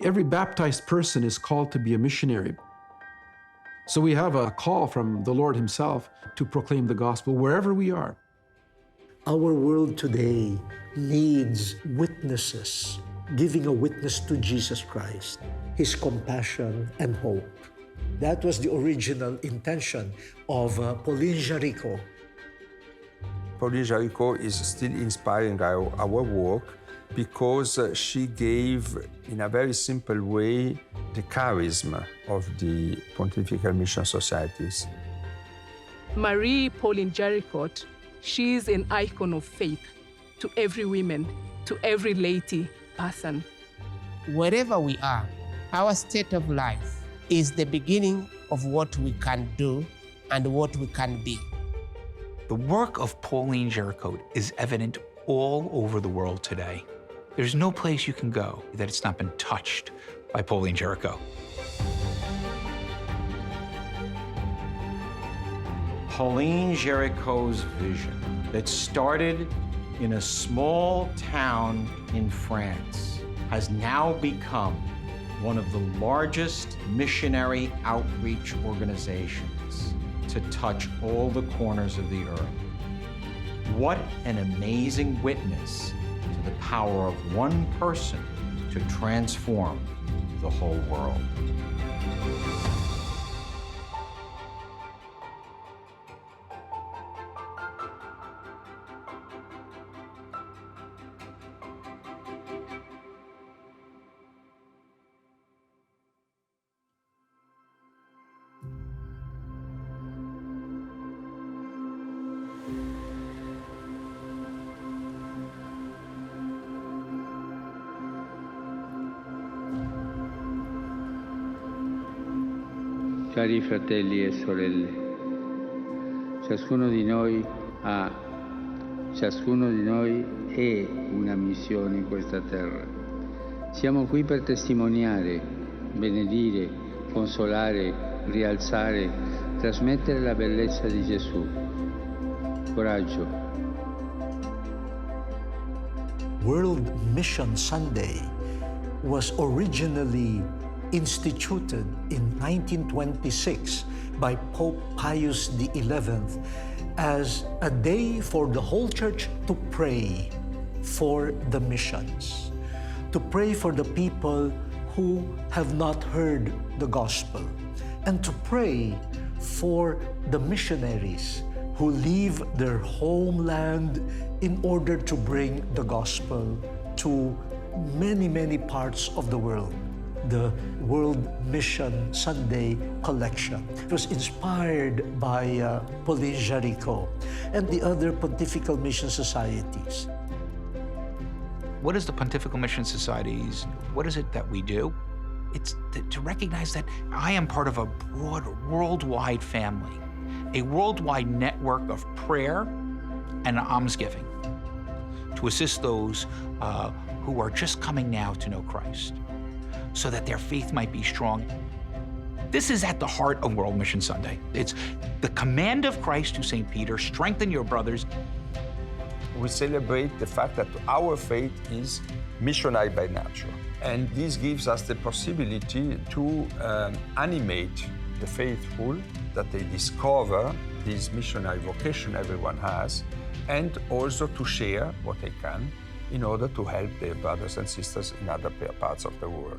Every baptized person is called to be a missionary. So we have a call from the Lord himself to proclaim the gospel wherever we are. Our world today needs witnesses, giving a witness to Jesus Christ, his compassion and hope. That was the original intention of Pauline Jaricot. Pauline Jaricot is still inspiring our work because she gave, in a very simple way, the charisma of the Pontifical Mission Societies. Marie Pauline Jaricot, she is an icon of faith to every woman, to every laity person. Wherever we are, our state of life is the beginning of what we can do and what we can be. The work of Pauline Jaricot is evident all over the world today. There's no place you can go that it's not been touched by Pauline Jaricot. Pauline Jaricot's vision that started in a small town in France has now become one of the largest missionary outreach organizations to touch all the corners of the earth. What an amazing witness to the power of one person to transform the whole world. Cari fratelli e sorelle, ciascuno di noi è una missione in questa terra. Siamo qui per testimoniare, benedire, consolare, rialzare, trasmettere la bellezza di Gesù. Coraggio. World Mission Sunday was originally instituted in 1926 by Pope Pius XI as a day for the whole church to pray for the missions, to pray for the people who have not heard the gospel, and to pray for the missionaries who leave their homeland in order to bring the gospel to many, many parts of the world. The World Mission Sunday collection. It was inspired by Pauline Jaricot and the other Pontifical Mission Societies. What is the Pontifical Mission Societies? What is it that we do? It's to recognize that I am part of a broad, worldwide family, a worldwide network of prayer and almsgiving to assist those who are just coming now to know Christ, so that their faith might be strong. This is at the heart of World Mission Sunday. It's the command of Christ to St. Peter, strengthen your brothers. We celebrate the fact that our faith is missionary by nature. And this gives us the possibility to animate the faithful, that they discover this missionary vocation everyone has, and also to share what they can in order to help their brothers and sisters in other parts of the world.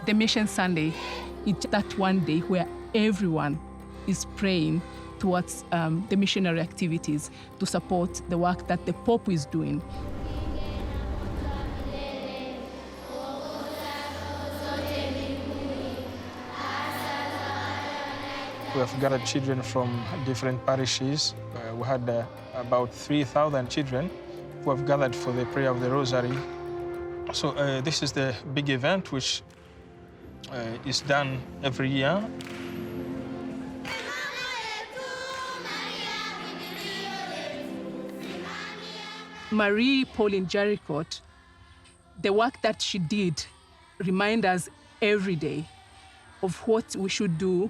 The Mission Sunday is that one day where everyone is praying towards the missionary activities to support the work that the Pope is doing. We have gathered children from different parishes. We had about 3,000 children who have gathered for the prayer of the Rosary. So this is the big event which is done every year. Marie Pauline Jaricot, the work that she did reminds us every day of what we should do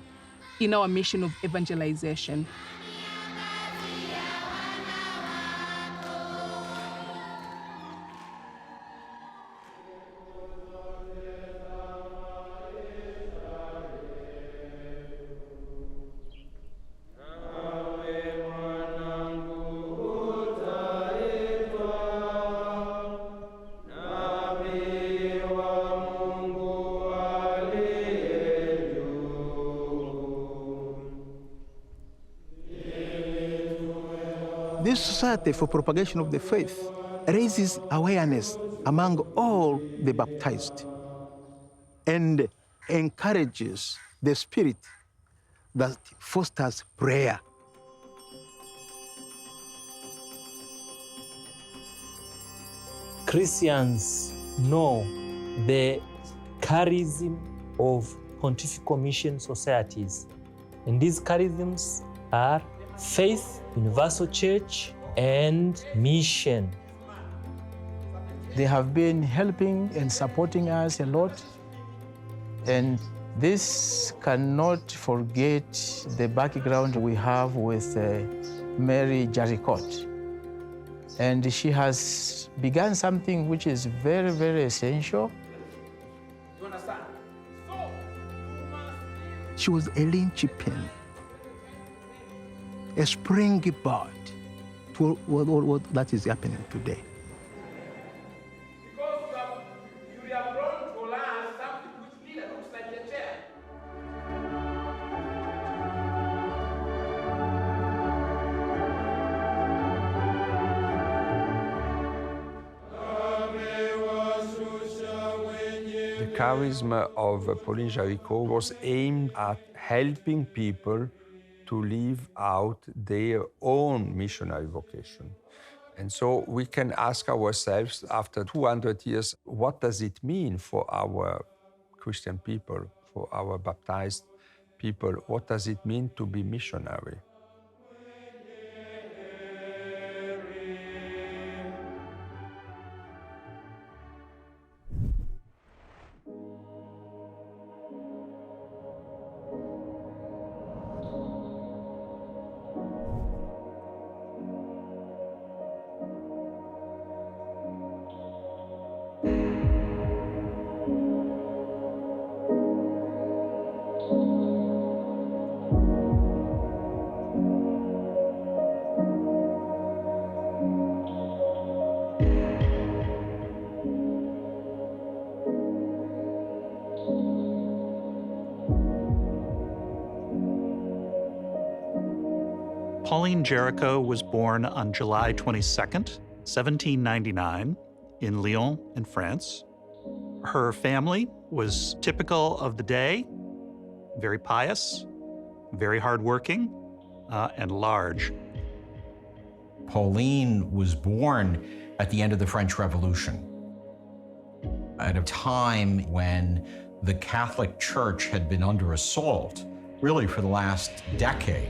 in our mission of evangelization. This Society for Propagation of the Faith raises awareness among all the baptized and encourages the spirit that fosters prayer. Christians know the charism of pontifical mission societies, and these charisms are faith, universal church, and mission. They have been helping and supporting us a lot, and this cannot forget the background we have with Mary Jaricot. And she has begun something which is very, very essential. You understand? She was a linchpin, a springboard to what that is happening today. Because you have brought to us something which looks like a chair. The charisma of Pauline Jaricot was aimed at helping people to live out their own missionary vocation. And so we can ask ourselves, after 200 years, what does it mean for our Christian people, for our baptized people? What does it mean to be missionary? Pauline Jaricot was born on July 22nd, 1799, in Lyon, in France. Her family was typical of the day, very pious, very hardworking, and large. Pauline was born at the end of the French Revolution, at a time when the Catholic Church had been under assault, really for the last decade.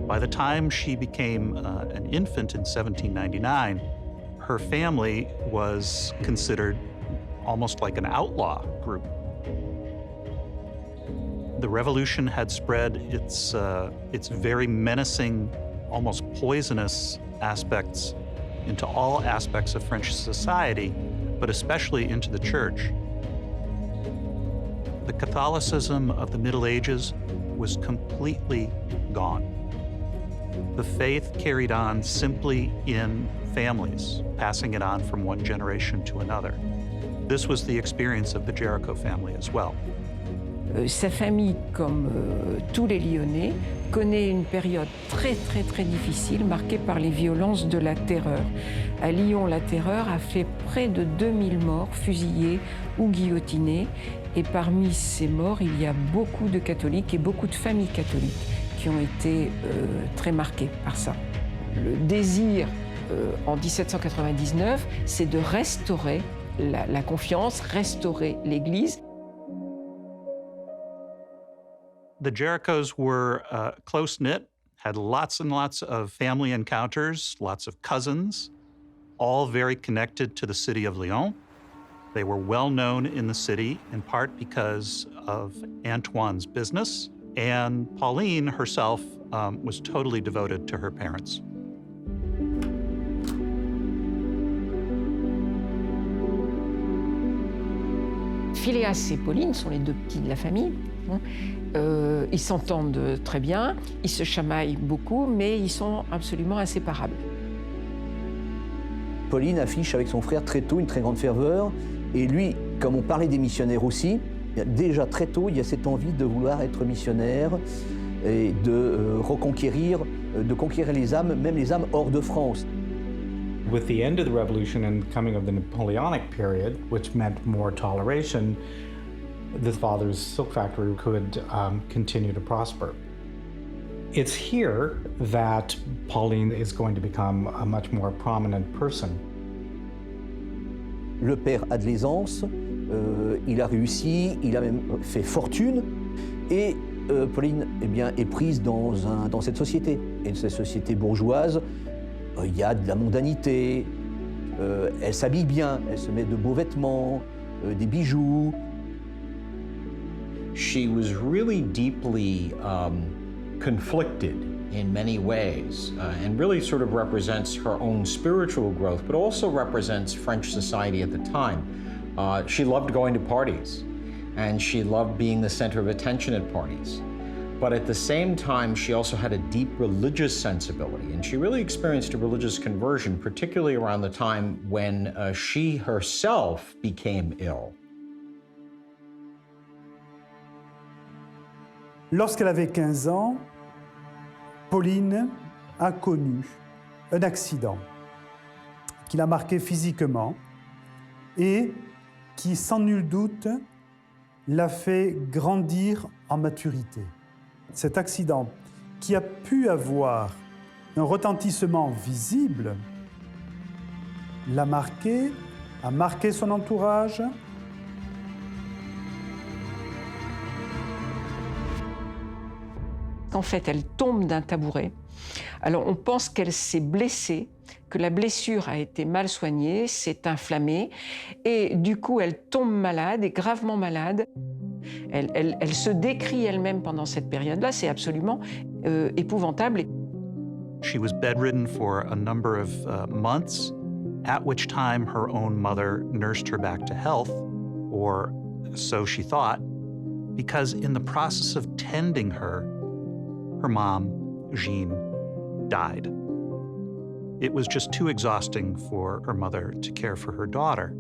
By the time she became an infant in 1799, her family was considered almost like an outlaw group. The revolution had spread its very menacing, almost poisonous aspects into all aspects of French society, but especially into the church. The Catholicism of the Middle Ages was completely gone. The faith carried on simply in families, passing it on from one generation to another. This was the experience of the Jaricot family as well. Sa famille, comme tous les Lyonnais, connaît une période très difficile, marquée par les violences de la terreur. À Lyon, la terreur a fait près de 2000 morts, fusillés ou guillotinés. Et parmi ces morts, il y a beaucoup de catholiques et beaucoup de familles catholiques qui ont été très marquées par ça. Le désir en 1799, c'est de restaurer la confiance, restaurer l'Église. The Jerichos were close-knit, had lots and lots of family encounters, lots of cousins, all very connected to the city of Lyon. They were well known in the city, in part because of Antoine's business, and Pauline herself was totally devoted to her parents. Phileas et Pauline sont les deux petits de la famille. Ils s'entendent très bien, ils se chamaillent beaucoup, mais ils sont absolument inséparables. Pauline affiche avec son frère très tôt une très grande ferveur. Et lui, comme on parlait des missionnaires aussi, déjà très tôt, il y a cette envie de vouloir être missionnaire et de conquérir les âmes, même les âmes hors de France. With the end of the revolution and coming of the Napoleonic period, which meant more toleration, the father's silk factory could continue to prosper. It's here that Pauline is going to become a much more prominent person. Le père a de l'aisance, il a réussi, il a même fait fortune, et Pauline est prise dans cette société. Et cette société bourgeoise, il y a de la mondanité, elle s'habille bien, elle se met de beaux vêtements, des bijoux. She was really deeply conflicted in many ways, and really sort of represents her own spiritual growth, but also represents French society at the time. She loved going to parties, and she loved being the center of attention at parties. But at the same time, she also had a deep religious sensibility, and she really experienced a religious conversion, particularly around the time when she herself became ill. Lorsqu'elle avait 15 ans, Pauline a connu un accident qui l'a marquée physiquement et qui, sans nul doute, l'a fait grandir en maturité. Cet accident, qui a pu avoir un retentissement visible, l'a marqué, a marqué son entourage. En fait, elle tombe d'un tabouret. Alors, on pense qu'elle s'est blessée, que la blessure a été mal soignée, s'est inflammée, et du coup, elle tombe malade, et gravement malade. Elle se décrit elle-même pendant cette période-là, c'est absolument épouvantable. She was bedridden for a number of months, at which time her own mother nursed her back to health, or so she thought, because in the process of tending her, her mom, Jean, died. It was just too exhausting for her mother to care for her daughter.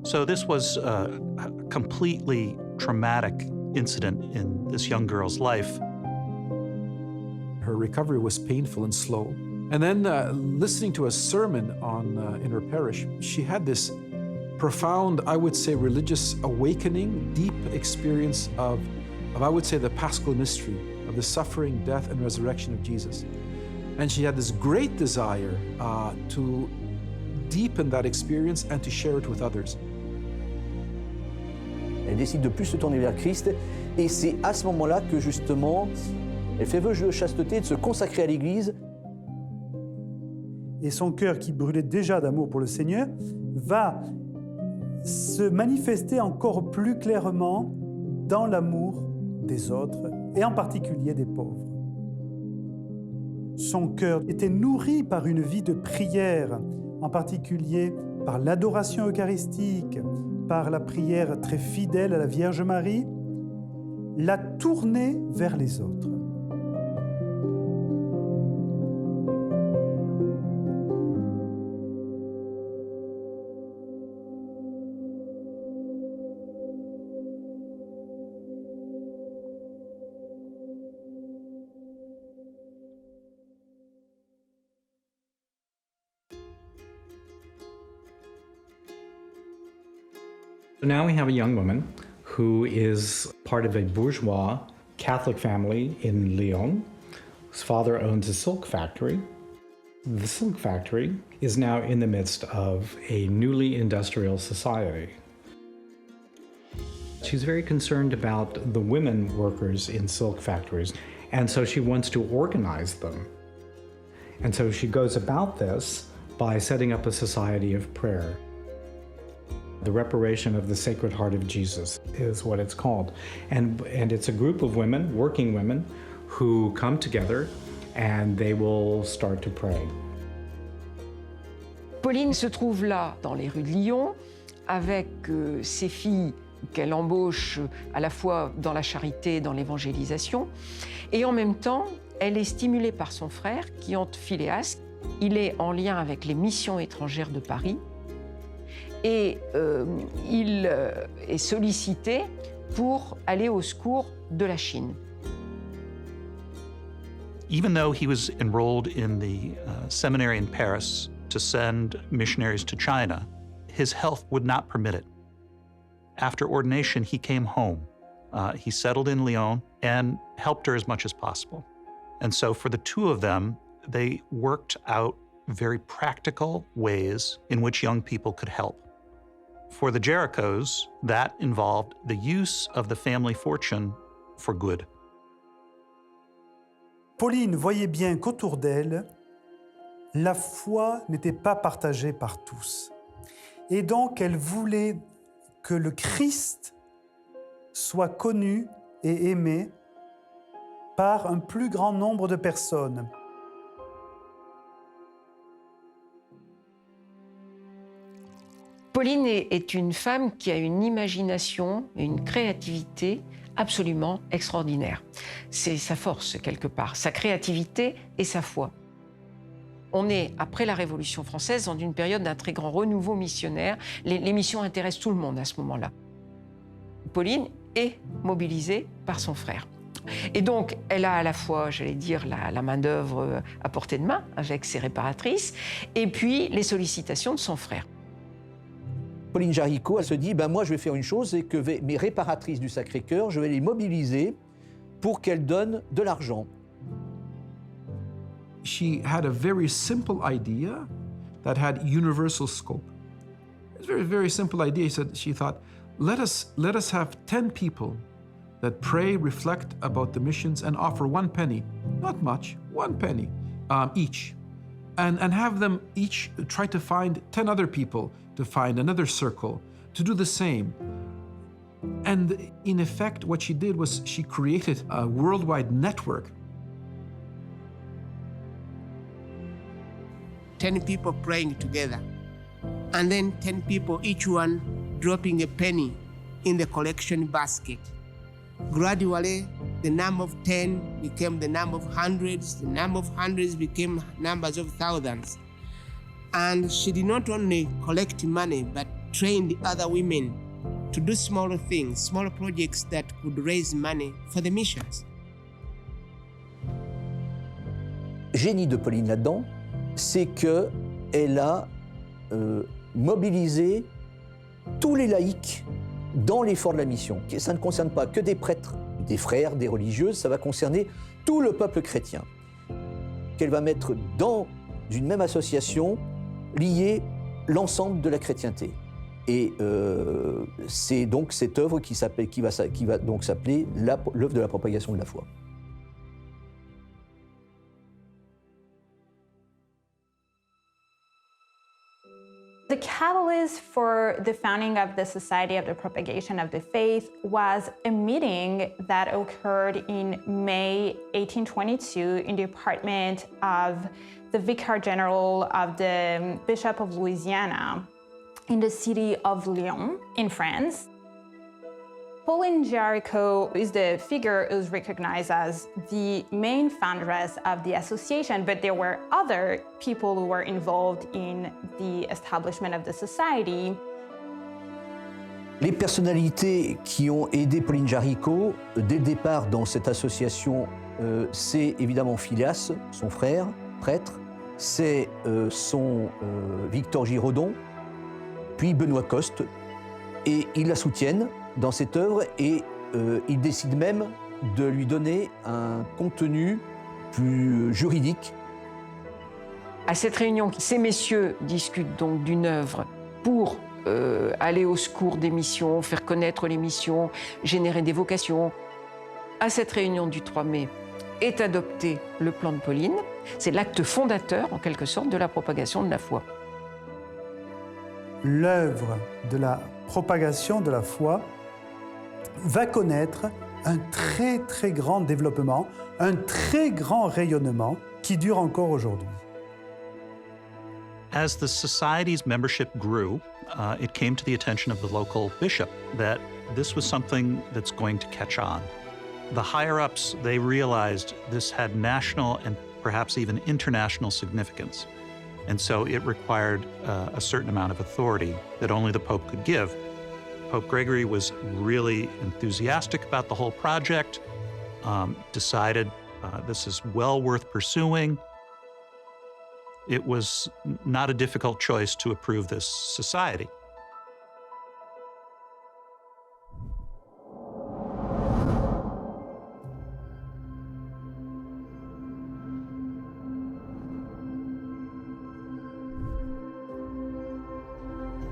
So this was a completely traumatic incident in this young girl's life. Her recovery was painful and slow. And then listening to a sermon in her parish, she had this profound, I would say, religious awakening, deep experience of I would say, the Paschal mystery of the suffering, death, and resurrection of Jesus. And she had this great desire to deepen that experience and to share it with others. Elle décide de plus se tourner vers Christ, et c'est à ce moment-là que justement, elle fait vœu de chasteté, de se consacrer à l'Église. Et son cœur, qui brûlait déjà d'amour pour le Seigneur, va se manifester encore plus clairement dans l'amour des autres, et en particulier des pauvres. Son cœur était nourri par une vie de prière, en particulier par l'adoration eucharistique, par la prière très fidèle à la Vierge Marie, l'a tourné vers les autres. Now we have a young woman who is part of a bourgeois Catholic family in Lyon, whose father owns a silk factory. The silk factory is now in the midst of a newly industrial society. She's very concerned about the women workers in silk factories, and so she wants to organize them. And so she goes about this by setting up a society of prayer. The Reparation of the Sacred Heart of Jesus is what it's called. And it's a group of women, working women, who come together and they will start to pray. Pauline se trouve là, dans les rues de Lyon, avec ses filles qu'elle embauche à la fois dans la charité et dans l'évangélisation. Et en même temps, elle est stimulée par son frère, qui est Philéas. Il est en lien avec les missions étrangères de Paris. Et il est sollicité pour aller au secours de la Chine. Even though he was enrolled in the seminary in Paris to send missionaries to China, his health would not permit it. After ordination, he came home. He settled in Lyon and helped her as much as possible. And so for the two of them, they worked out very practical ways in which young people could help. For the Jaricots, that involved the use of the family fortune for good. Pauline voyait bien qu'autour d'elle, la foi n'était pas partagée par tous. Et donc, elle voulait que le Christ soit connu et aimé par un plus grand nombre de personnes. Pauline est une femme qui a une imagination et une créativité absolument extraordinaire. C'est sa force, quelque part, sa créativité et sa foi. On est, après la Révolution française, dans une période d'un très grand renouveau missionnaire. Les missions intéressent tout le monde à ce moment-là. Pauline est mobilisée par son frère. Et donc, elle a à la fois, j'allais dire, la main-d'œuvre à portée de main, avec ses réparatrices, et puis les sollicitations de son frère. Pauline Jaricot, elle se dit, moi je vais faire une chose, c'est que mes réparatrices du Sacré-Cœur, je vais les mobiliser pour qu'elles donnent de l'argent. She had a very simple idea that had universal scope. It's a very, very simple idea. She thought, let us have 10 people that pray, reflect about the missions, and offer 1 penny, not much, 1 penny each. And have them each try to find 10 other people to find another circle, to do the same. And in effect, what she did was she created a worldwide network. 10 people praying together, and then 10 people, each one dropping a penny in the collection basket. Gradually, the number of 10 became the number of hundreds, the number of hundreds became numbers of thousands. And she did not only collect money, but trained other women to do smaller things, smaller projects that could raise money for the missions. Génie de Pauline là-dedans, c'est qu'elle a mobilisé tous les laïcs dans l'effort de la mission. Ça ne concerne pas que des prêtres, des frères, des religieuses, ça va concerner tout le peuple chrétien, qu'elle va mettre dans une même association liée l'ensemble de la chrétienté. Et c'est donc cette œuvre qui va donc s'appeler l'œuvre de la propagation de la foi. The catalyst for the founding of the Society of the Propagation of the Faith was a meeting that occurred in May 1822 in the apartment of the Vicar General of the Bishop of Louisiana in the city of Lyon in France. Pauline Jaricot is the figure who's recognized as the main foundress of the association, but there were other people who were involved in the establishment of the society. Les personnalités qui ont aidé Pauline Jaricot dès le départ dans cette association, c'est évidemment Philéas, son frère, prêtre, c'est son Victor Giraudon, puis Benoît Coste, Et ils la soutiennent dans cette œuvre et ils décident même de lui donner un contenu plus juridique. À cette réunion, ces messieurs discutent donc d'une œuvre pour aller au secours des missions, faire connaître les missions, générer des vocations. À cette réunion du 3 mai est adopté le plan de Pauline. C'est l'acte fondateur, en quelque sorte, de la propagation de la foi. L'œuvre de la propagation de la foi va connaître un très très grand développement, un très grand rayonnement qui dure encore aujourd'hui. As the society's membership grew, it came to the attention of the local bishop that this was something that's going to catch on. The higher-ups, they realized this had national and perhaps even international significance. And so it required a certain amount of authority that only the Pope could give. Pope Gregory was really enthusiastic about the whole project, decided this is well worth pursuing. It was not a difficult choice to approve this society.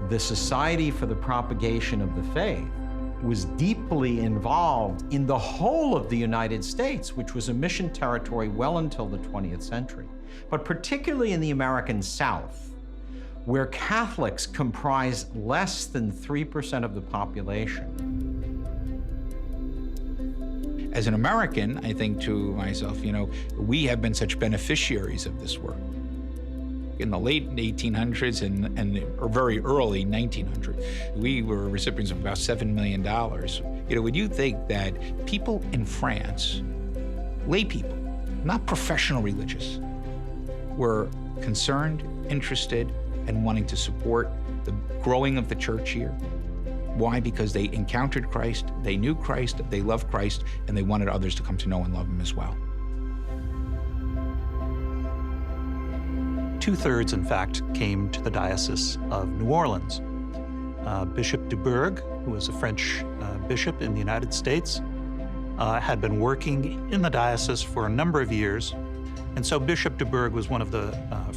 The Society for the Propagation of the Faith was deeply involved in the whole of the United States, which was a mission territory well until the 20th century, but particularly in the American South, where Catholics comprise less than 3% of the population. As an American, I think to myself, you know, we have been such beneficiaries of this work. In the late 1800s and or very early 1900s, we were recipients of about $7 million. You know, when you think that people in France, lay people, not professional religious, were concerned, interested, and wanting to support the growing of the church here. Why? Because they encountered Christ, they knew Christ, they loved Christ, and they wanted others to come to know and love him as well. 2/3, in fact, came to the Diocese of New Orleans. Bishop Dubourg, who was a French bishop in the United States, had been working in the diocese for a number of years, and so Bishop Dubourg was one of the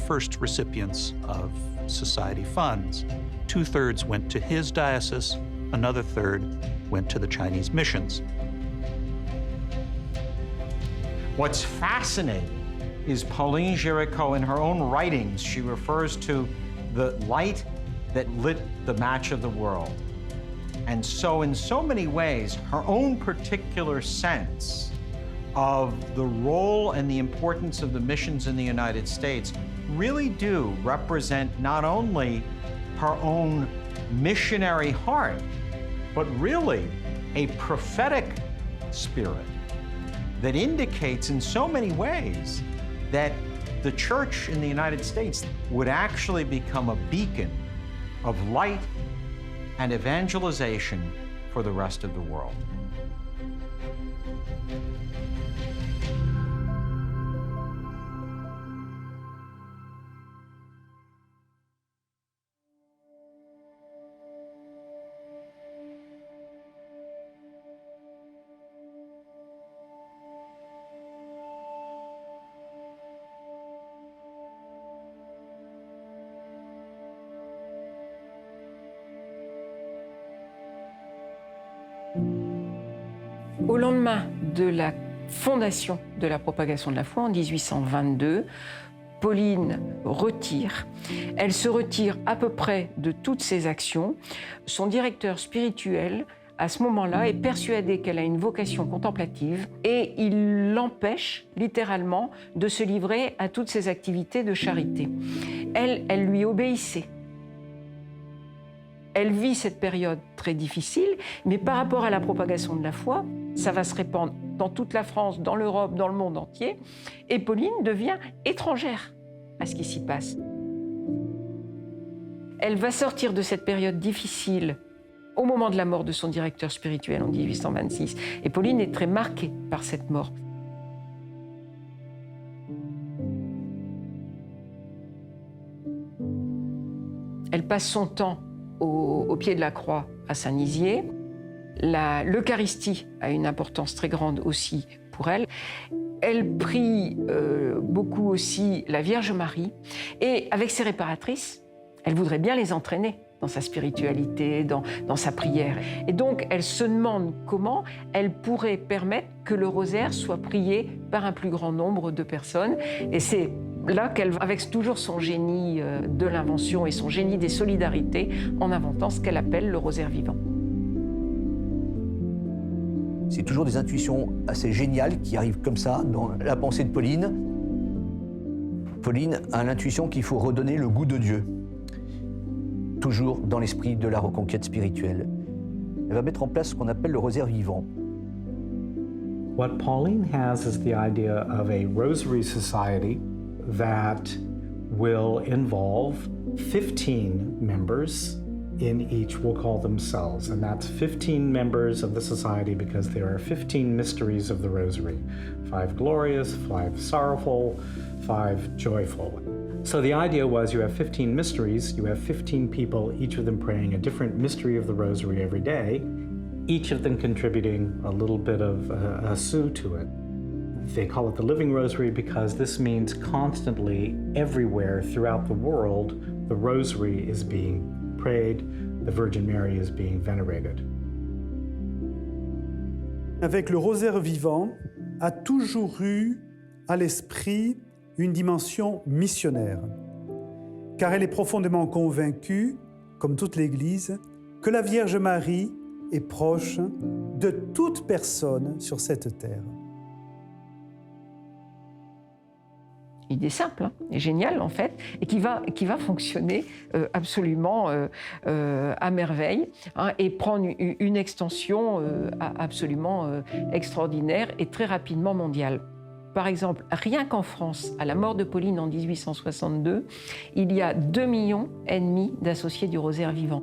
first recipients of society funds. 2/3 went to his diocese, another third went to the Chinese missions. What's fascinating is Pauline Jaricot, in her own writings, she refers to the light that lit the match of the world. And so in so many ways, her own particular sense of the role and the importance of the missions in the United States really do represent not only her own missionary heart, but really a prophetic spirit that indicates in so many ways that the church in the United States would actually become a beacon of light and evangelization for the rest of the world. Au lendemain de la fondation de la propagation de la foi en 1822, Pauline retire. Elle se retire à peu près de toutes ses actions. Son directeur spirituel, à ce moment-là, est persuadé qu'elle a une vocation contemplative et il l'empêche littéralement de se livrer à toutes ses activités de charité. Elle lui obéissait. Elle vit cette période très difficile, mais par rapport à la propagation de la foi, ça va se répandre dans toute la France, dans l'Europe, dans le monde entier, et Pauline devient étrangère à ce qui s'y passe. Elle va sortir de cette période difficile au moment de la mort de son directeur spirituel en 1826, et Pauline est très marquée par cette mort. Elle passe son temps au pied de la croix à Saint-Nizier. L'Eucharistie a une importance très grande aussi pour elle. Elle prie beaucoup aussi la Vierge Marie. Et avec ses réparatrices, elle voudrait bien les entraîner dans sa spiritualité, dans sa prière. Et donc, elle se demande comment elle pourrait permettre que le rosaire soit prié par un plus grand nombre de personnes. Et c'est là qu'elle, avec toujours son génie de l'invention et son génie des solidarités, en inventant ce qu'elle appelle le rosaire vivant. C'est toujours des intuitions assez géniales qui arrivent comme ça dans la pensée de Pauline. Pauline a l'intuition qu'il faut redonner le goût de Dieu, toujours dans l'esprit de la reconquête spirituelle. Elle va mettre en place ce qu'on appelle le rosaire vivant. What Pauline has is the idea of a rosary society that will involve 15 members in each, we'll call them cells, and that's 15 members of the society because there are 15 mysteries of the rosary. 5 glorious, 5 sorrowful, 5 joyful. So the idea was you have 15 mysteries, you have 15 people, each of them praying a different mystery of the rosary every day, each of them contributing a little bit of a sou to it. They call it the living rosary because this means constantly, everywhere throughout the world, the rosary is being prayed, the Virgin Mary is being venerated. Avec le rosaire vivant, a toujours eu à l'esprit une dimension missionnaire, car elle est profondément convaincue, comme toute l'Église, que la Vierge Marie est proche de toute personne sur cette terre. Idée simple, hein, et géniale en fait, et qui va fonctionner absolument à merveille, hein, et prendre une extension absolument extraordinaire et très rapidement mondiale. Par exemple, rien qu'en France, à la mort de Pauline en 1862, il y a 2,5 millions d'associés du rosaire vivant.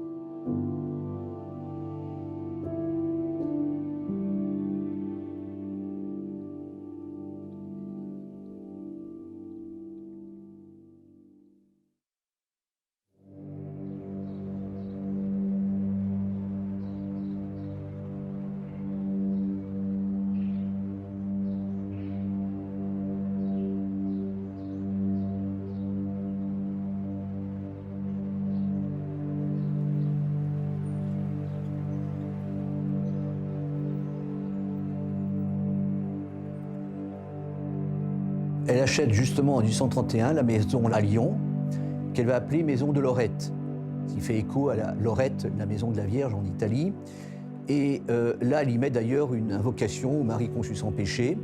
Elle achète justement en 1831 la maison à Lyon, qu'elle va appeler Maison de Lorette, qui fait écho à la Lorette, la maison de la Vierge en Italie. Et là, elle y met d'ailleurs une invocation au Marie conçue sans péché.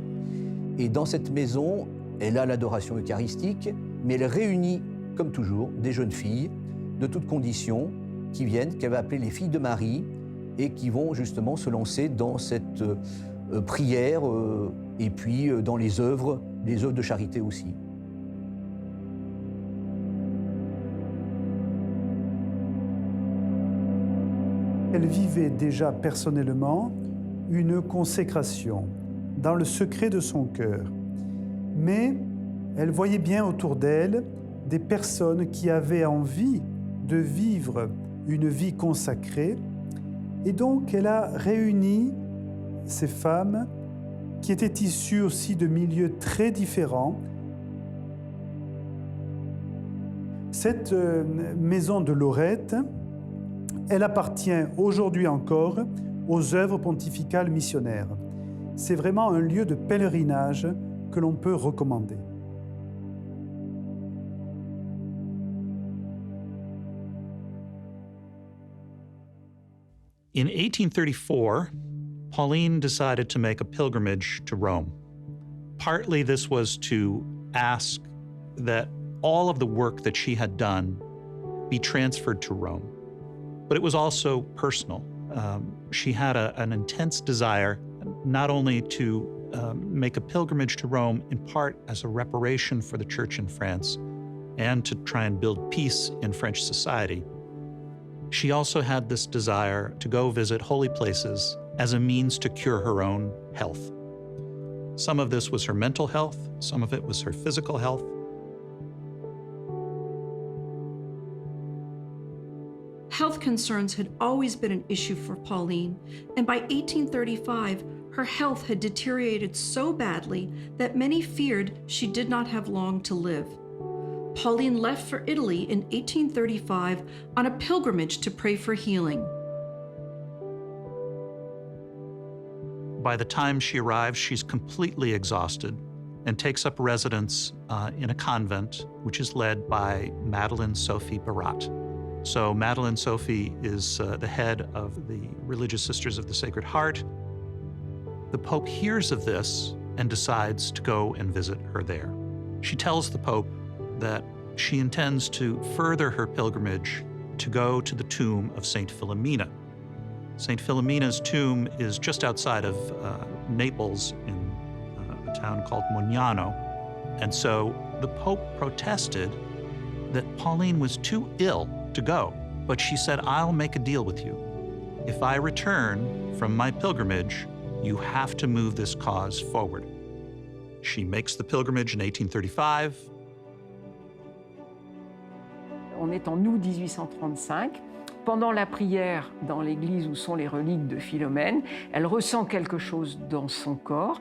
Et dans cette maison, elle a l'adoration eucharistique, mais elle réunit, comme toujours, des jeunes filles de toutes conditions qui viennent, qu'elle va appeler les filles de Marie, et qui vont justement se lancer dans cette prière et puis dans les œuvres de charité aussi. Elle vivait déjà personnellement une consécration dans le secret de son cœur. Mais elle voyait bien autour d'elle des personnes qui avaient envie de vivre une vie consacrée. Et donc, elle a réuni ces femmes qui étaient issues aussi de milieux très différents. Cette maison de Lorette, elle appartient aujourd'hui encore aux œuvres pontificales missionnaires. C'est vraiment un lieu de pèlerinage que l'on peut recommander. In 1834, Pauline decided to make a pilgrimage to Rome. Partly this was to ask that all of the work that she had done be transferred to Rome. But it was also personal. She had an intense desire not only to make a pilgrimage to Rome in part as a reparation for the church in France and to try and build peace in French society. She also had this desire to go visit holy places as a means to cure her own health. Some of this was her mental health, some of it was her physical health. Health concerns had always been an issue for Pauline, and by 1835, her health had deteriorated so badly that many feared she did not have long to live. Pauline left for Italy in 1835 on a pilgrimage to pray for healing. By the time she arrives, she's completely exhausted and takes up residence in a convent, which is led by Madeleine Sophie Barat. So Madeleine Sophie is the head of the Religious Sisters of the Sacred Heart. The Pope hears of this and decides to go and visit her there. She tells the Pope that she intends to further her pilgrimage to go to the tomb of Saint Philomena. Saint Philomena's tomb is just outside of Naples in a town called Mugnano. And so the Pope protested that Pauline was too ill to go, but she said, "I'll make a deal with you. If I return from my pilgrimage, you have to move this cause forward." She makes the pilgrimage in 1835. On est en août 1835. Pendant la prière dans l'église où sont les reliques de Philomène, elle ressent quelque chose dans son corps.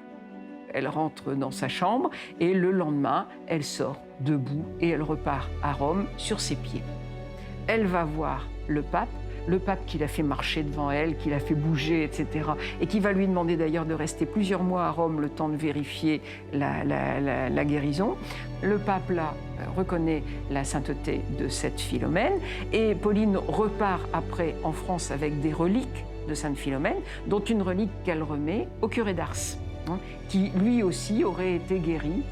Elle rentre dans sa chambre et le lendemain, elle sort debout et elle repart à Rome sur ses pieds. Elle va voir le pape qui l'a fait marcher devant elle, qui l'a fait bouger, etc. Et qui va lui demander d'ailleurs de rester plusieurs mois à Rome le temps de vérifier la guérison. Le pape, là, reconnaît la sainteté de cette Philomène. Et Pauline repart après en France avec des reliques de Sainte Philomène, dont une relique qu'elle remet au curé d'Ars, qui lui aussi aurait été guéri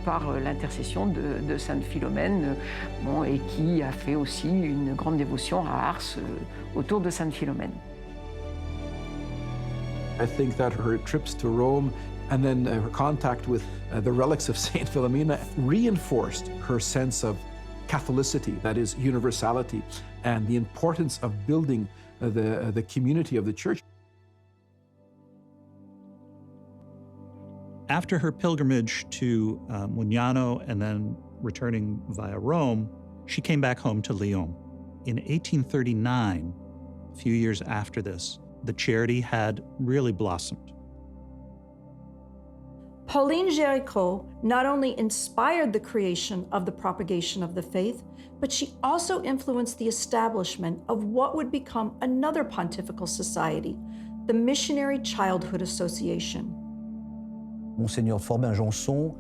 par l'intercession de Sainte Philomène, et qui a fait aussi une grande dévotion à Ars autour de Sainte Philomène. I think that her trips to Rome and then her contact with the relics of Saint Philomena reinforced her sense of Catholicity, that is, universality, and the importance of building the community of the Church. After her pilgrimage to Mugnano and then returning via Rome, she came back home to Lyon. In 1839, a few years after this, the charity had really blossomed. Pauline Jaricot not only inspired the creation of the propagation of the faith, but she also influenced the establishment of what would become another pontifical society, the Missionary Childhood Association. Monseigneur Forbin Janson,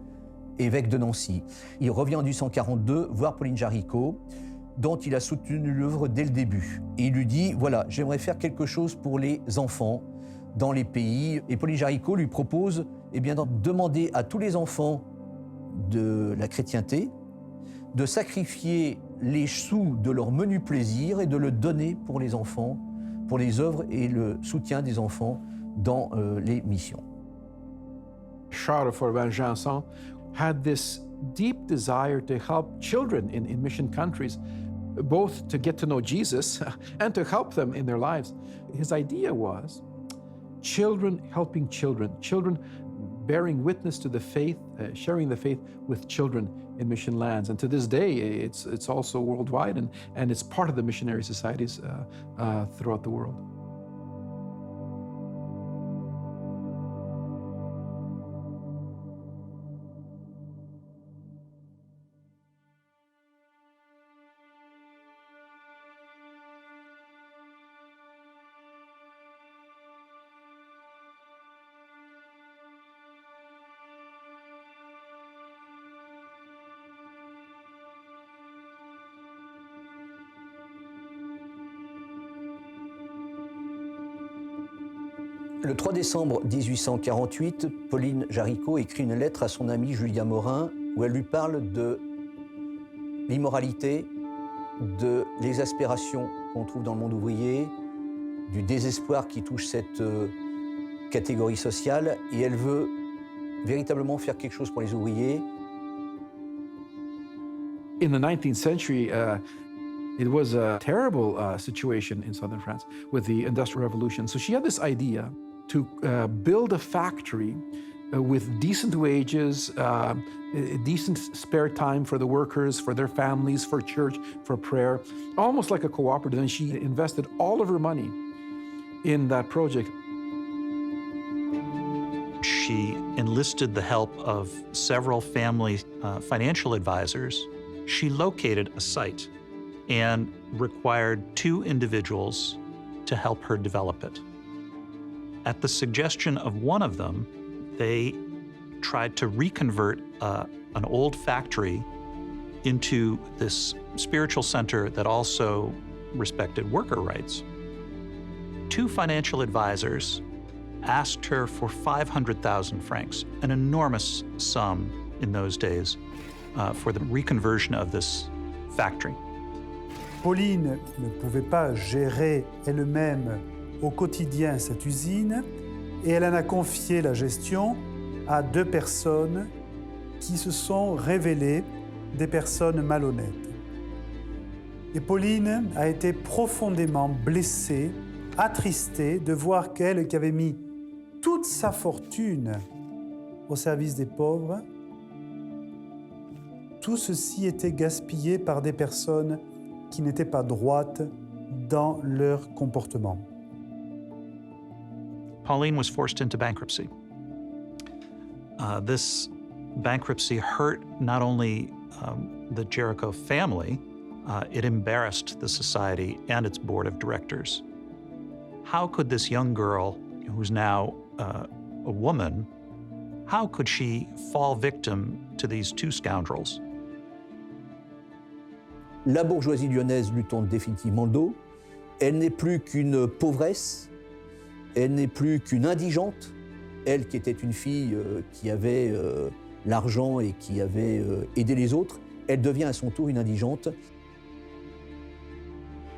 évêque de Nancy. Il revient en 1842 voir Pauline Jaricot, dont il a soutenu l'œuvre dès le début. Et il lui dit, voilà, j'aimerais faire quelque chose pour les enfants dans les pays. Et Pauline Jaricot lui propose de demander à tous les enfants de la chrétienté de sacrifier les sous de leur menu plaisir et de le donner pour les enfants, pour les œuvres et le soutien des enfants dans les missions. Charles Forbin Janson had this deep desire to help children in mission countries, both to get to know Jesus and to help them in their lives. His idea was children helping children, children bearing witness to the faith, sharing the faith with children in mission lands. And to this day, it's also worldwide, and it's part of the missionary societies throughout the world. Le 3 décembre 1848, Pauline Jaricot écrit une lettre à son ami Julien Morin où elle lui parle de l'immoralité, de l'exaspération qu'on trouve dans le monde ouvrier, du désespoir qui touche cette catégorie sociale, et elle veut véritablement faire quelque chose pour les ouvriers. In the 19th century, it was a terrible situation in southern France with the Industrial Revolution. So she had this idea to build a factory with decent wages, decent spare time for the workers, for their families, for church, for prayer, almost like a cooperative. And she invested all of her money in that project. She enlisted the help of several family financial advisors. She located a site and required 2 individuals to help her develop it. At the suggestion of one of them, they tried to reconvert an old factory into this spiritual center that also respected worker rights. 2 financial advisors asked her for 500,000 francs, an enormous sum in those days, for the reconversion of this factory. Pauline ne pouvait pas gérer elle-même au quotidien cette usine et elle en a confié la gestion à 2 personnes qui se sont révélées des personnes malhonnêtes. Et Pauline a été profondément blessée, attristée de voir qu'elle, qui avait mis toute sa fortune au service des pauvres, tout ceci était gaspillé par des personnes qui n'étaient pas droites dans leur comportement. Pauline was forced into bankruptcy. This bankruptcy hurt not only the Jaricot family, it embarrassed the society and its board of directors. How could this young girl, who's now a woman, how could she fall victim to these 2 scoundrels? La bourgeoisie lyonnaise lui tourne définitivement le dos. Elle n'est plus qu'une pauvresse, elle n'est plus qu'une indigente. Elle qui était une fille qui avait l'argent et qui avait aidé les autres, elle devient à son tour une indigente.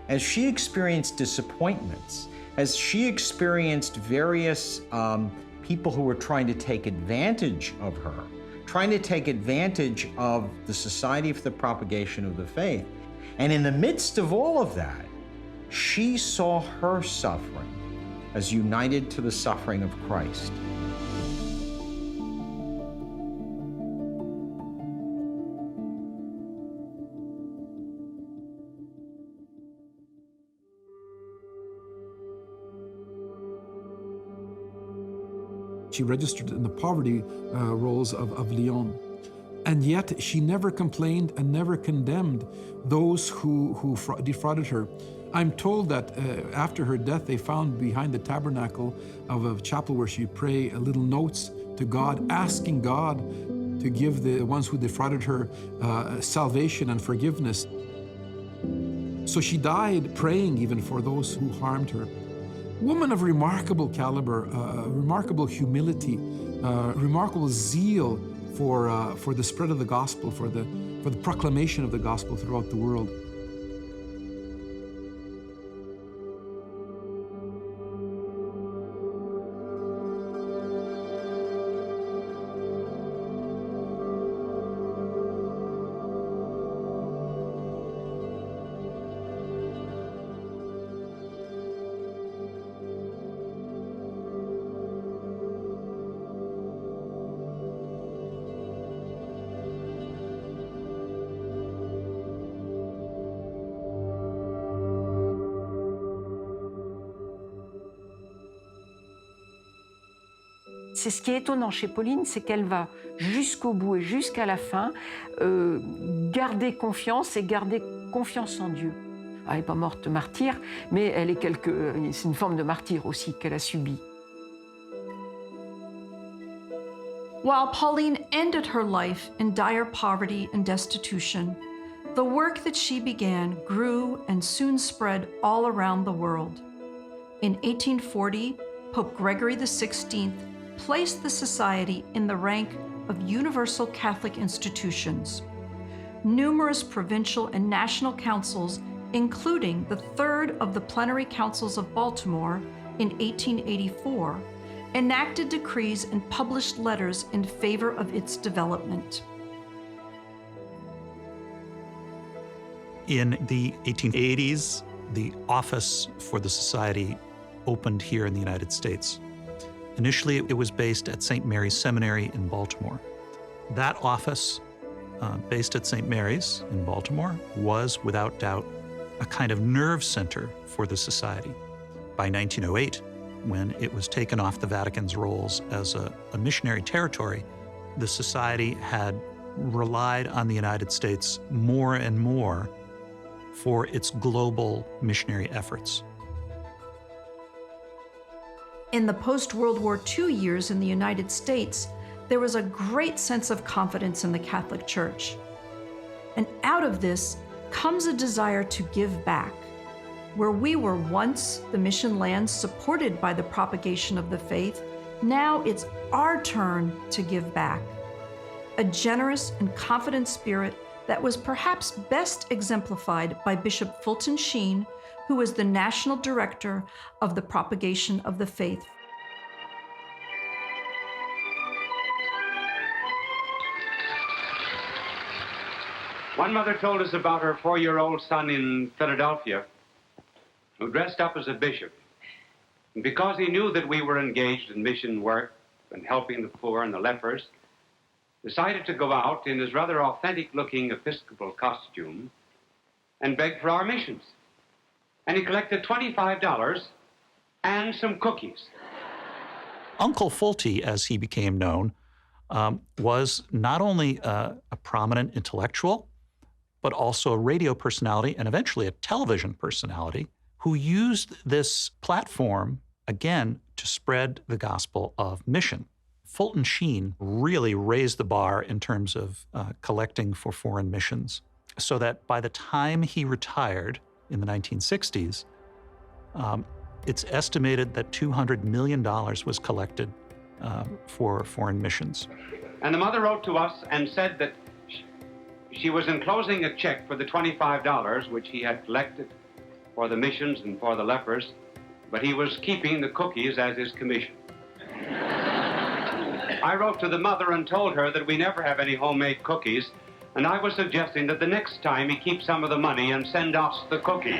As she experienced disappointments, as she experienced various people who were trying to take advantage of her, trying to take advantage of the Society for the Propagation of the Faith. And in the midst of all of that, she saw her suffering as united to the suffering of Christ. She registered in the poverty rolls of Lyon. And yet she never complained and never condemned those who defrauded her. I'm told that after her death, they found behind the tabernacle of a chapel where she prayed little notes to God, asking God to give the ones who defrauded her salvation and forgiveness. So she died praying even for those who harmed her. Woman of remarkable caliber, remarkable humility, remarkable zeal for the spread of the gospel, for the proclamation of the gospel throughout the world. C'est ce qui est étonnant chez Pauline, c'est qu'elle va jusqu'au bout et jusqu'à la fin garder confiance et garder confiance en Dieu. Elle n'est pas morte martyre, mais c'est une forme de martyre aussi qu'elle a subie. While Pauline ended her life in dire poverty and destitution, the work that she began grew and soon spread all around the world. In 1840, Pope Gregory XVI placed the Society in the rank of universal Catholic institutions. Numerous provincial and national councils, including the third of the plenary councils of Baltimore in 1884, enacted decrees and published letters in favor of its development. In the 1880s, the office for the Society opened here in the United States. Initially, it was based at St. Mary's Seminary in Baltimore. That office, based at St. Mary's in Baltimore, was without doubt a kind of nerve center for the society. By 1908, when it was taken off the Vatican's rolls as a missionary territory, the society had relied on the United States more and more for its global missionary efforts. In the post-World War II years in the United States, there was a great sense of confidence in the Catholic Church. And out of this comes a desire to give back. Where we were once the mission lands supported by the propagation of the faith, now it's our turn to give back. A generous and confident spirit that was perhaps best exemplified by Bishop Fulton Sheen, who is the National Director of the Propagation of the Faith. One mother told us about her 4-year-old son in Philadelphia who dressed up as a bishop. And because he knew that we were engaged in mission work and helping the poor and the lepers, decided to go out in his rather authentic-looking Episcopal costume and beg for our missions. And he collected $25 and some cookies. Uncle Fulty, as he became known, was not only a prominent intellectual, but also a radio personality and eventually a television personality who used this platform, again, to spread the gospel of mission. Fulton Sheen really raised the bar in terms of collecting for foreign missions, so that by the time he retired in the 1960s, it's estimated that $200 million was collected for foreign missions. And the mother wrote to us and said that she was enclosing a check for the $25 which he had collected for the missions and for the lepers, but he was keeping the cookies as his commission. I wrote to the mother and told her that we never have any homemade cookies, and I was suggesting that the next time he keep some of the money and send us the cookies.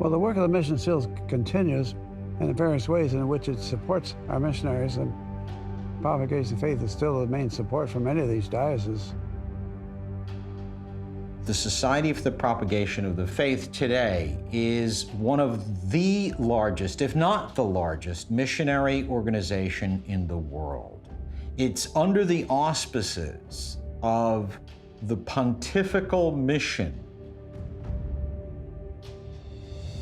Well, the work of the mission still continues in the various ways in which it supports our missionaries, and propagation of faith is still the main support for many of these dioceses. The Society for the Propagation of the Faith today is one of the largest, if not the largest, missionary organization in the world. It's under the auspices of the pontifical mission.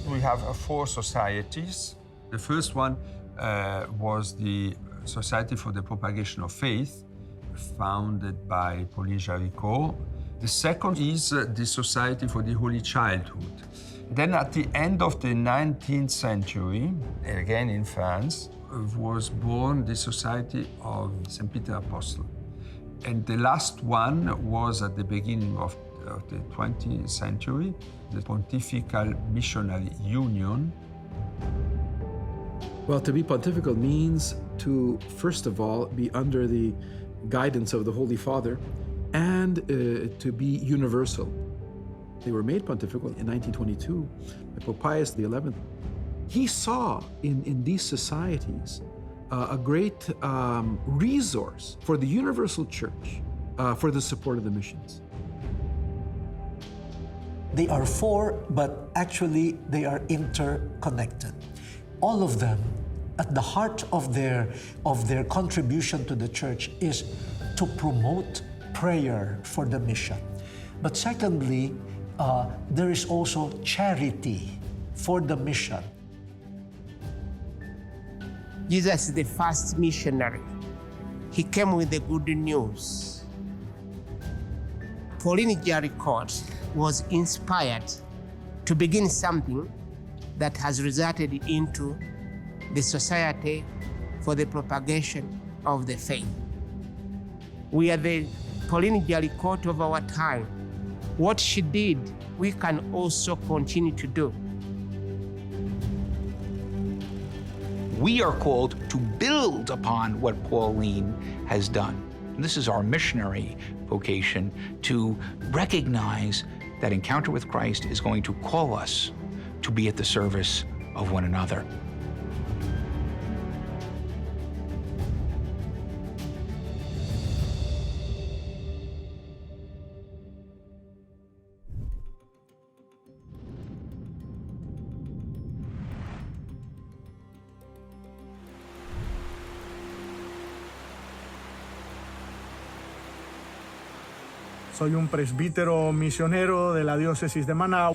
We have 4 societies. The first one was the Society for the Propagation of Faith, founded by Pauline Jaricot. The second is the Society for the Holy Childhood. Then at the end of the 19th century, again in France, was born the Society of St. Peter Apostle. And the last one was at the beginning of the 20th century, the Pontifical Missionary Union. Well, to be pontifical means to, first of all, be under the guidance of the Holy Father and to be universal. They were made pontifical in 1922 by Pope Pius XI. He saw in these societies a great resource for the universal church for the support of the missions. They are 4, but actually they are interconnected. All of them, at the heart of their contribution to the church, is to promote prayer for the mission. But secondly, there is also charity for the mission. Jesus is the first missionary. He came with the good news. Pauline Jaricot was inspired to begin something that has resulted into the Society for the Propagation of the Faith. We are the Pauline Jaricot of our time. What she did, we can also continue to do. We are called to build upon what Pauline has done. And this is our missionary vocation, to recognize that encounter with Christ is going to call us to be at the service of one another. Soy un presbítero misionero de la diócesis de Managua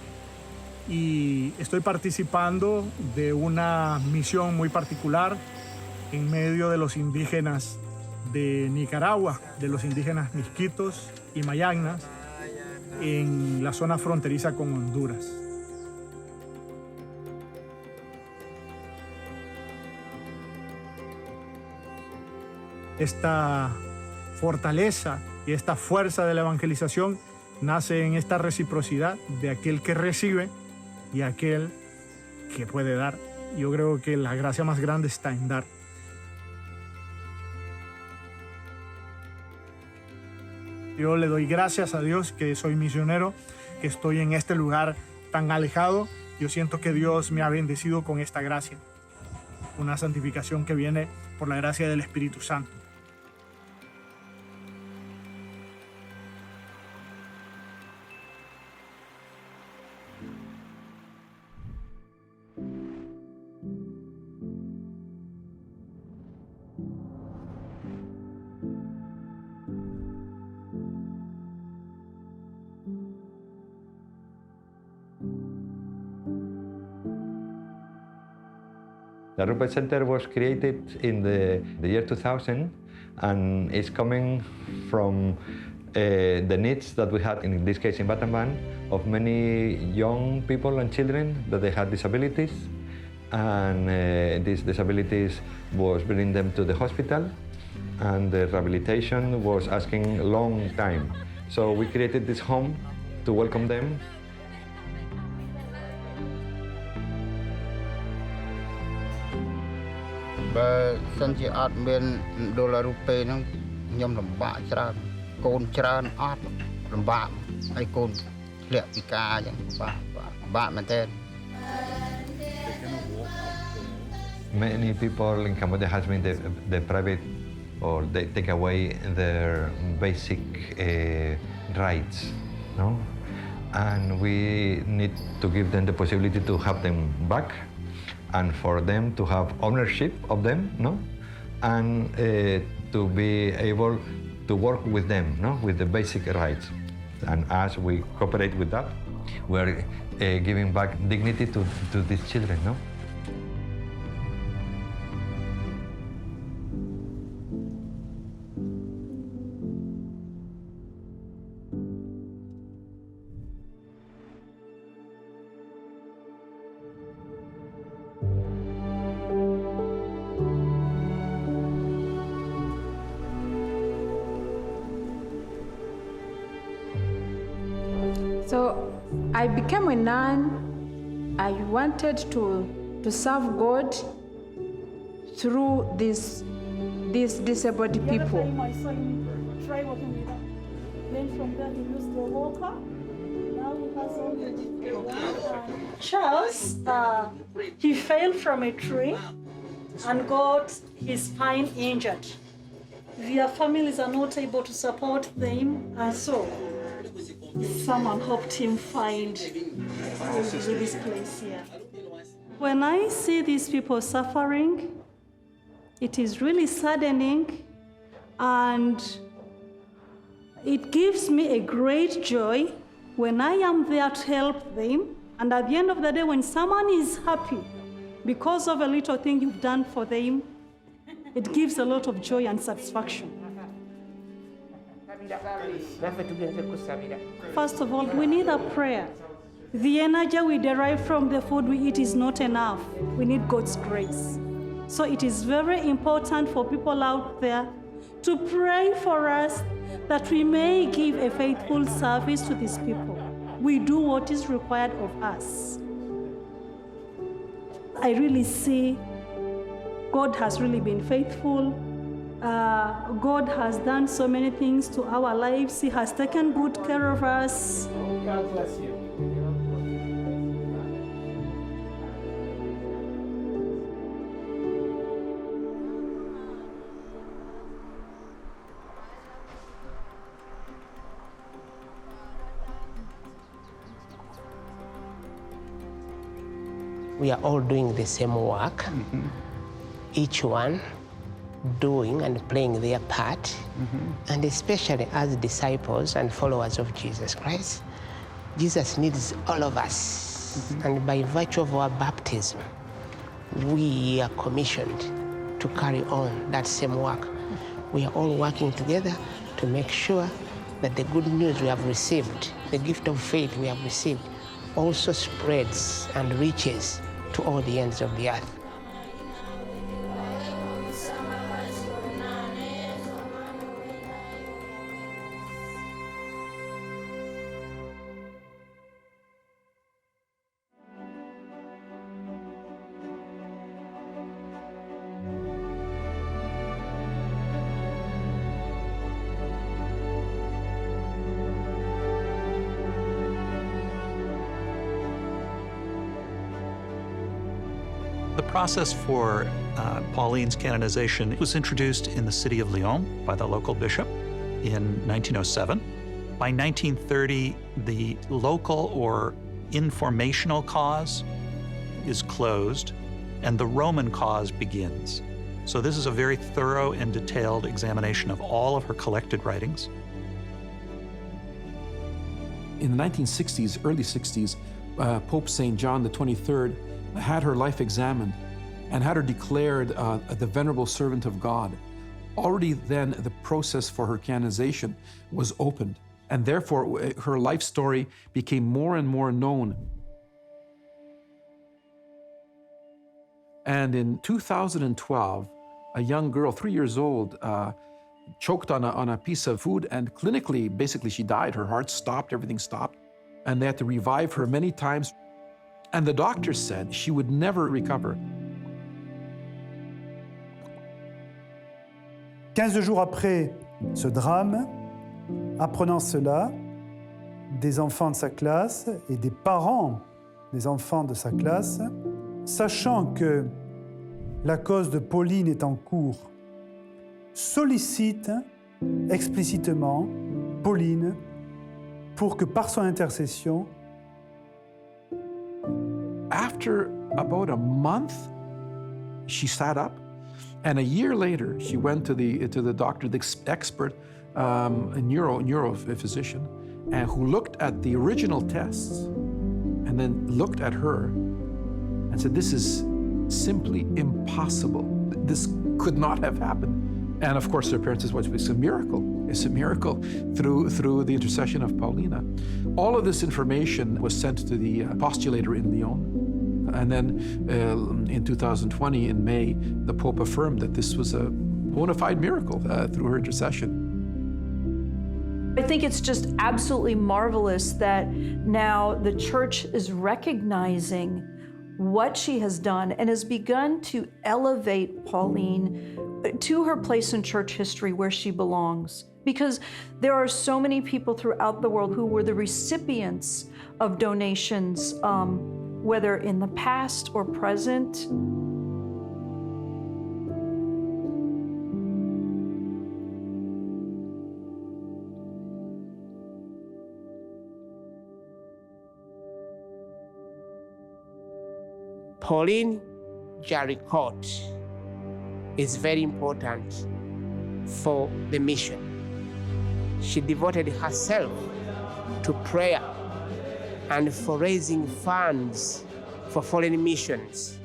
y estoy participando de una misión muy particular en medio de los indígenas de Nicaragua, de los indígenas misquitos y mayagnas, en la zona fronteriza con Honduras. Esta fortaleza y esta fuerza de la evangelización nace en esta reciprocidad de aquel que recibe y aquel que puede dar. Yo creo que la gracia más grande está en dar. Yo le doy gracias a Dios que soy misionero, que estoy en este lugar tan alejado. Yo siento que Dios me ha bendecido con esta gracia, una santificación que viene por la gracia del Espíritu Santo. The Rupert Center was created in the year 2000 and is coming from the needs that we had, in this case in Batamban, of many young people and children that they had disabilities, and these disabilities was bringing them to the hospital, and the rehabilitation was asking a long time. So we created this home to welcome them. But since you are been dollar rupee, nhom lambakច្រើនកូនច្រើនអត់លំបាកហើយកូនធ្លាក់ពិការអញ្ចឹងបាក់មែនទេ Many people in Cambodia has been the private, or they take away their basic rights, no? And we need to give them the possibility to have them back, and for them to have ownership of them, no? And to be able to work with them, no? With the basic rights. And as we cooperate with that, we're giving back dignity to these children, no? So I became a nun. I wanted to serve God through these disabled people. Try working with them. Then from there he used the walker. Now he has all the Charles, he fell from a tree and got his spine injured. Their families are not able to support them, and so someone helped him find this place here. When I see these people suffering, it is really saddening, and it gives me a great joy when I am there to help them. And at the end of the day, when someone is happy because of a little thing you've done for them, it gives a lot of joy and satisfaction. First of all, we need a prayer. The energy we derive from the food we eat is not enough. We need God's grace. So it is very important for people out there to pray for us that we may give a faithful service to these people. We do what is required of us. I really see God has really been faithful God has done so many things to our lives. He has taken good care of us. God bless you. We are all doing the same work, each one doing and playing their part, and especially as disciples and followers of Jesus Christ, Jesus needs all of us. And by virtue of our baptism, we are commissioned to carry on that same work. We are all working together to make sure that the good news we have received, the gift of faith we have received, also spreads and reaches to all the ends of the earth. The process for Pauline's canonization was introduced in the city of Lyon by the local bishop in 1907. By 1930, the local or informational cause is closed and the Roman cause begins. So this is a very thorough and detailed examination of all of her collected writings. In the 1960s, early 60s, Pope St. John the 23rd had her life examined and had her declared the venerable servant of God. Already then, the process for her canonization was opened, and therefore her life story became more and more known. And in 2012, a young girl, 3 years old, choked on a piece of food, and clinically, basically, she died. Her heart stopped, everything stopped, and they had to revive her many times. And the doctor said she would never recover. 15 jours après ce drame, apprenant cela, des enfants de sa classe et des parents des enfants de sa classe, sachant que la cause de Pauline est en cours, sollicitent explicitement Pauline pour que par son intercession, after about a month, she sat up, and a year later, she went to the doctor, the expert neuro physician, and who looked at the original tests, and then looked at her and said, "This is simply impossible. This could not have happened." And of course, her parents said, "Well, it's a miracle. It's a miracle through the intercession of Paulina." All of this information was sent to the postulator in Lyon. And then in 2020, in May, the Pope affirmed that this was a bona fide miracle through her intercession. I think it's just absolutely marvelous that now the Church is recognizing what she has done and has begun to elevate Pauline to her place in church history where she belongs. Because there are so many people throughout the world who were the recipients of donations, whether in the past or present. Pauline Jaricot is very important for the mission. She devoted herself to prayer and for raising funds for foreign missions,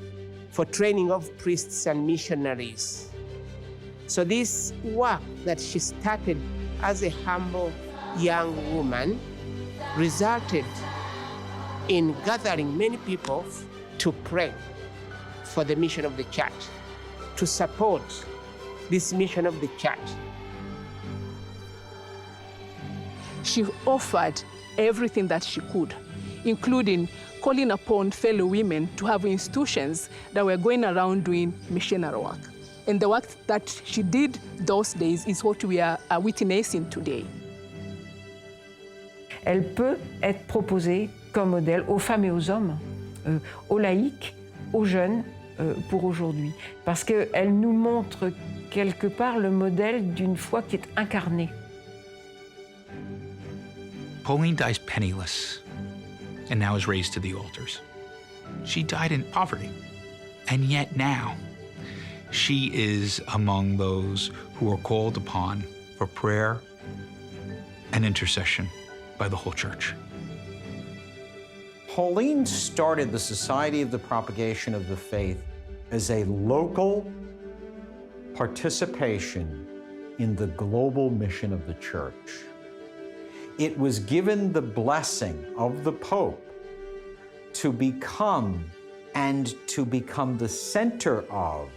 for training of priests and missionaries. So this work that she started as a humble young woman resulted in gathering many people to pray for the mission of the church, to support this mission of the church. She offered everything that she could, including calling upon fellow women to have institutions that were going around doing missionary work. And the work that she did those days is what we are witnessing today. Elle peut être proposée comme modèle aux femmes et aux hommes, aux laïcs, aux jeunes pour aujourd'hui. Parce qu'elle nous montre quelque part le modèle d'une foi qui est incarnée. Pauline dies penniless and now is raised to the altars. She died in poverty, and yet now she is among those who are called upon for prayer and intercession by the whole church. Pauline started the Society of the Propagation of the Faith as a local participation in the global mission of the church. It was given the blessing of the Pope to become the center of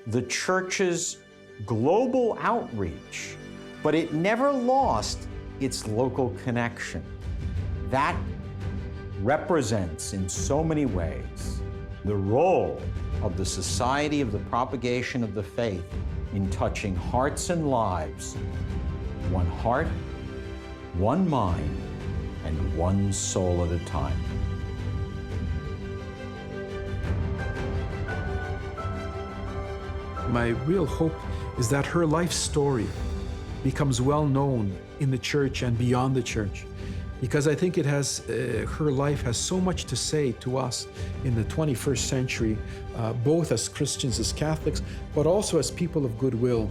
the church's global outreach, but it never lost its local connection. That represents in so many ways the role of the Society of the Propagation of the Faith in touching hearts and lives, one heart, one mind, and one soul at a time. My real hope is that her life story becomes well known in the church and beyond the church, because I think it has, her life has so much to say to us in the 21st century, both as Christians, as Catholics, but also as people of goodwill.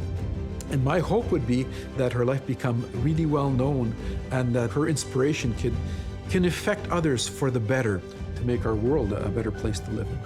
And my hope would be that her life become really well known and that her inspiration can affect others for the better, to make our world a better place to live in.